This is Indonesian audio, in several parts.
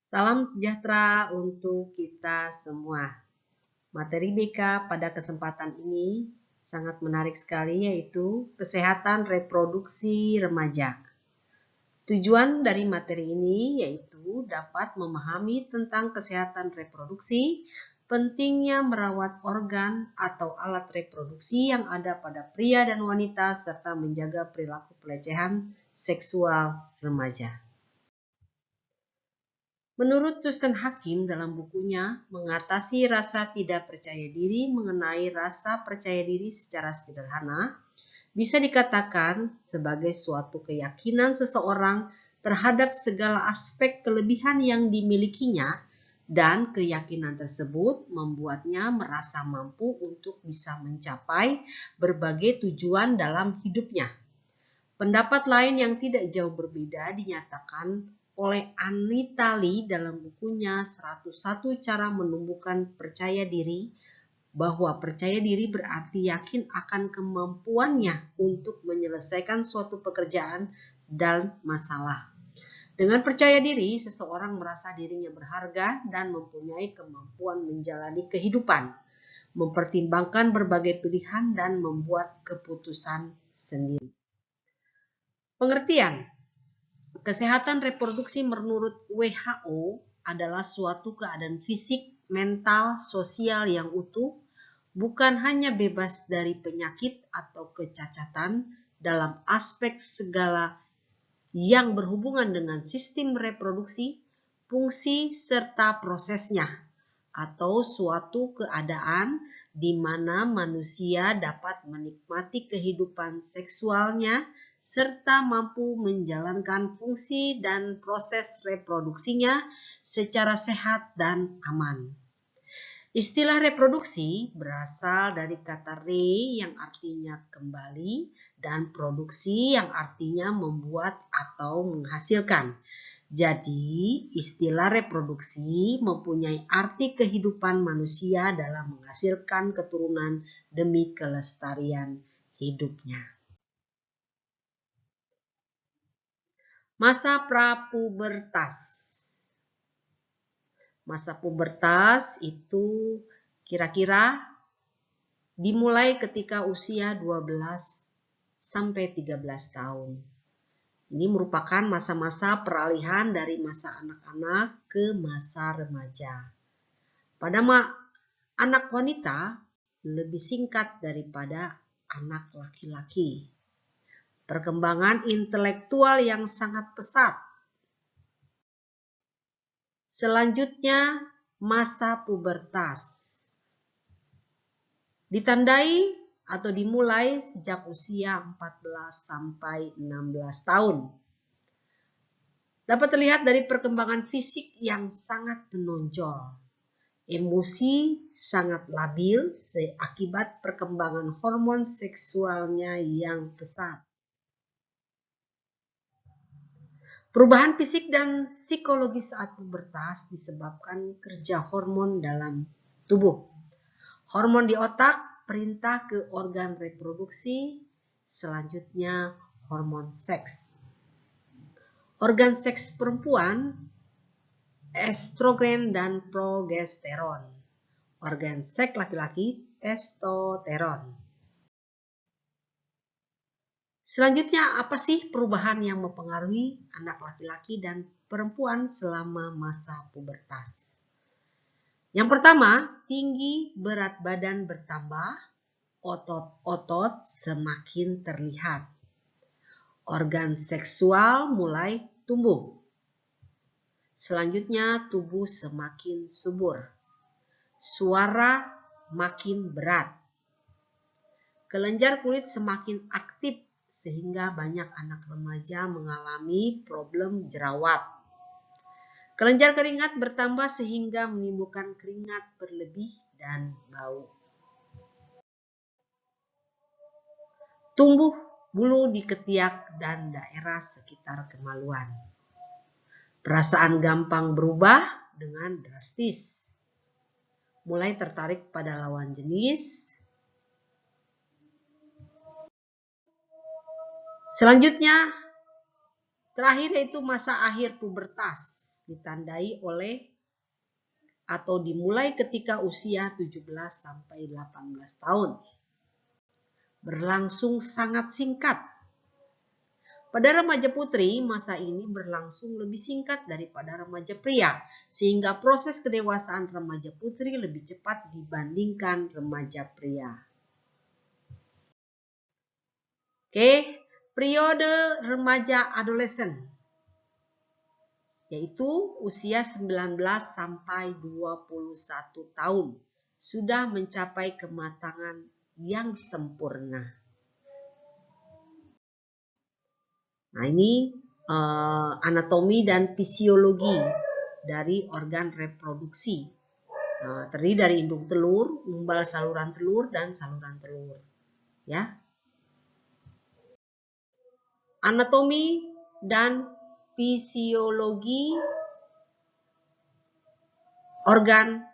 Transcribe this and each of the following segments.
Salam sejahtera untuk kita semua. Materi BK pada kesempatan ini sangat menarik sekali, yaitu kesehatan reproduksi remaja. Tujuan dari materi ini yaitu dapat memahami tentang kesehatan reproduksi, pentingnya merawat organ atau alat reproduksi yang ada pada pria dan wanita, serta menjaga perilaku pelecehan seksual remaja. Menurut Tristan Hakim dalam bukunya Mengatasi Rasa Tidak Percaya Diri mengenai rasa percaya diri secara sederhana, bisa dikatakan sebagai suatu keyakinan seseorang terhadap segala aspek kelebihan yang dimilikinya, dan keyakinan tersebut membuatnya merasa mampu untuk bisa mencapai berbagai tujuan dalam hidupnya. Pendapat lain yang tidak jauh berbeda dinyatakan oleh Anita Lee dalam bukunya 101 Cara Menumbuhkan Percaya Diri, bahwa percaya diri berarti yakin akan kemampuannya untuk menyelesaikan suatu pekerjaan dan masalah. Dengan percaya diri, seseorang merasa dirinya berharga dan mempunyai kemampuan menjalani kehidupan, mempertimbangkan berbagai pilihan, dan membuat keputusan sendiri. Pengertian kesehatan reproduksi menurut WHO adalah suatu keadaan fisik, mental, sosial yang utuh, bukan hanya bebas dari penyakit atau kecacatan dalam aspek segala yang berhubungan dengan sistem reproduksi, fungsi, serta prosesnya, atau suatu keadaan di mana manusia dapat menikmati kehidupan seksualnya serta mampu menjalankan fungsi dan proses reproduksinya secara sehat dan aman. Istilah reproduksi berasal dari kata re yang artinya kembali dan produksi yang artinya membuat atau menghasilkan. Jadi, istilah reproduksi mempunyai arti kehidupan manusia dalam menghasilkan keturunan demi kelestarian hidupnya. Masa prapubertas. Masa pubertas itu kira-kira dimulai ketika usia 12 sampai 13 tahun. Ini merupakan masa-masa peralihan dari masa anak-anak ke masa remaja. Pada anak wanita lebih singkat daripada anak laki-laki. Perkembangan intelektual yang sangat pesat. Selanjutnya, masa pubertas. Ditandai atau dimulai sejak usia 14 sampai 16 tahun. Dapat terlihat dari perkembangan fisik yang sangat menonjol. Emosi sangat labil akibat perkembangan hormon seksualnya yang pesat. Perubahan fisik dan psikologis saat pubertas disebabkan kerja hormon dalam tubuh. Hormon di otak perintah ke organ reproduksi, selanjutnya hormon seks. Organ seks perempuan, estrogen dan progesteron. Organ seks laki-laki, testosteron. Selanjutnya, apa sih perubahan yang mempengaruhi anak laki-laki dan perempuan selama masa pubertas? Yang pertama, tinggi berat badan bertambah, otot-otot semakin terlihat. Organ seksual mulai tumbuh. Selanjutnya, tubuh semakin subur. Suara makin berat. Kelenjar kulit semakin aktif sehingga banyak anak remaja mengalami problem jerawat. Kelenjar keringat bertambah sehingga menimbulkan keringat berlebih dan bau. Tumbuh bulu di ketiak dan daerah sekitar kemaluan. Perasaan gampang berubah dengan drastis. Mulai tertarik pada lawan jenis. Selanjutnya, terakhir yaitu masa akhir pubertas. ditandai oleh atau dimulai ketika usia 17 sampai 18 tahun. Berlangsung sangat singkat. Pada remaja putri, masa ini berlangsung lebih singkat daripada remaja pria, sehingga proses kedewasaan remaja putri lebih cepat dibandingkan remaja pria. Oke, periode remaja adolesen, yaitu usia 19 sampai 21 tahun, sudah mencapai kematangan yang sempurna. Nah, ini anatomi dan fisiologi dari organ reproduksi. Terdiri dari indung telur, umbal saluran telur, dan saluran telur. Ya. Anatomi dan fisiologi organ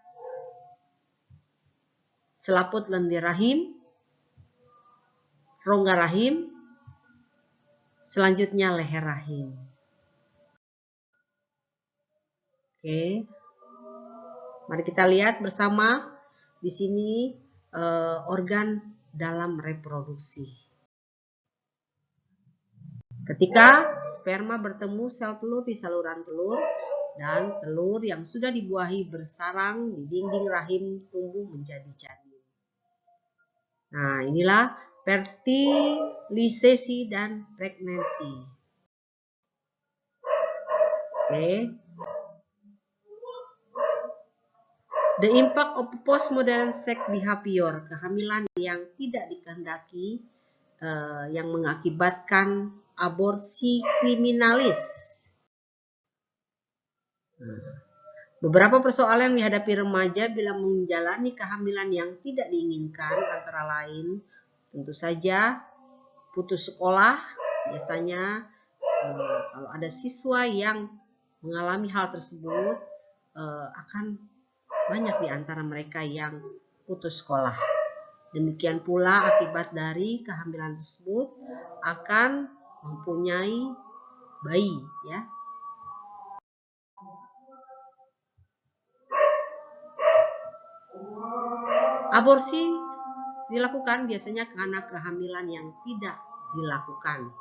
selaput lendir rahim, rongga rahim, selanjutnya leher rahim. Oke, mari kita lihat bersama di sini organ dalam reproduksi. Ketika sperma bertemu sel telur di saluran telur dan telur yang sudah dibuahi bersarang di dinding rahim tumbuh menjadi janin. Nah, inilah fertilisasi dan pregnancy. Oke. The impact of postmodern sex behavior, kehamilan yang tidak dikehendaki, yang mengakibatkan aborsi kriminalis. Beberapa persoalan yang dihadapi remaja bila menjalani kehamilan yang tidak diinginkan antara lain tentu saja putus sekolah. Biasanya kalau ada siswa yang mengalami hal tersebut akan banyak di antara mereka yang putus sekolah. Demikian pula akibat dari kehamilan tersebut akan mempunyai bayi, ya. Aborsi dilakukan biasanya karena kehamilan yang tidak dilakukan.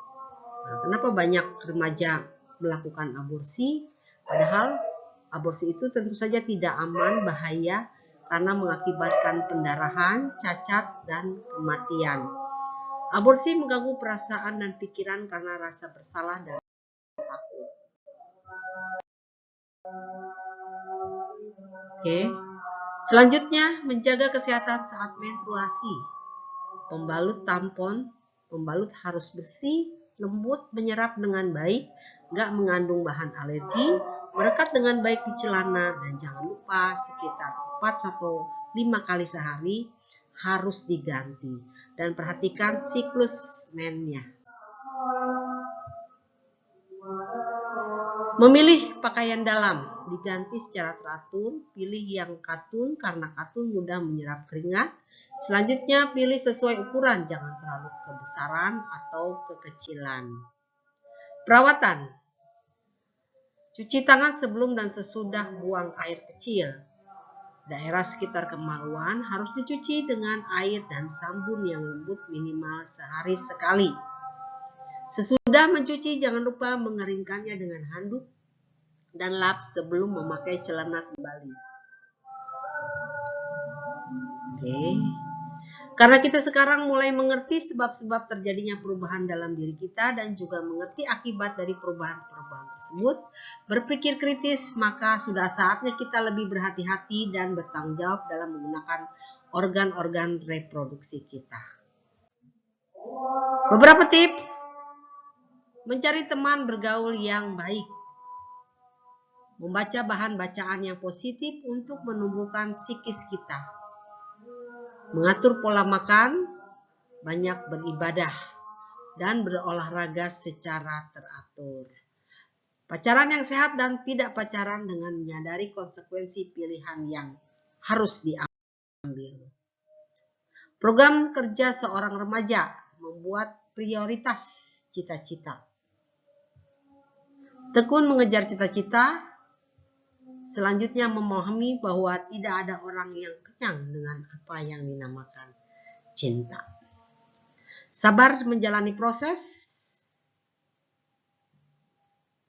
Nah, kenapa banyak remaja melakukan aborsi? Padahal aborsi itu tentu saja tidak aman, bahaya, karena mengakibatkan pendarahan, cacat, dan kematian. Aborsi mengganggu perasaan dan pikiran karena rasa bersalah dan takut. Oke. Selanjutnya, menjaga kesehatan saat menstruasi. Pembalut tampon, pembalut harus bersih, lembut, menyerap dengan baik, nggak mengandung bahan alergi, merekat dengan baik di celana, dan jangan lupa sekitar 4 atau 5 kali sehari harus diganti. Dan perhatikan siklus mennya. Memilih pakaian dalam, diganti secara teratur, pilih yang katun karena katun mudah menyerap keringat. Selanjutnya pilih sesuai ukuran, jangan terlalu kebesaran atau kekecilan. Perawatan. Cuci tangan sebelum dan sesudah buang air kecil. Daerah sekitar kemaluan harus dicuci dengan air dan sabun yang lembut minimal sehari sekali. Sesudah mencuci, jangan lupa mengeringkannya dengan handuk dan lap sebelum memakai celana kembali. Oke. Karena kita sekarang mulai mengerti sebab-sebab terjadinya perubahan dalam diri kita dan juga mengerti akibat dari perubahan-perubahan tersebut, berpikir kritis, maka sudah saatnya kita lebih berhati-hati dan bertanggung jawab dalam menggunakan organ-organ reproduksi kita. Beberapa tips. Mencari teman bergaul yang baik. Membaca bahan bacaan yang positif untuk menumbuhkan psikis kita. Mengatur pola makan, banyak beribadah, dan berolahraga secara teratur. Pacaran yang sehat dan tidak pacaran dengan menyadari konsekuensi pilihan yang harus diambil. Program kerja seorang remaja, membuat prioritas cita-cita. Tekun mengejar cita-cita, Selanjutnya memahami bahwa tidak ada orang yang kenyang dengan apa yang dinamakan cinta. Sabar menjalani proses,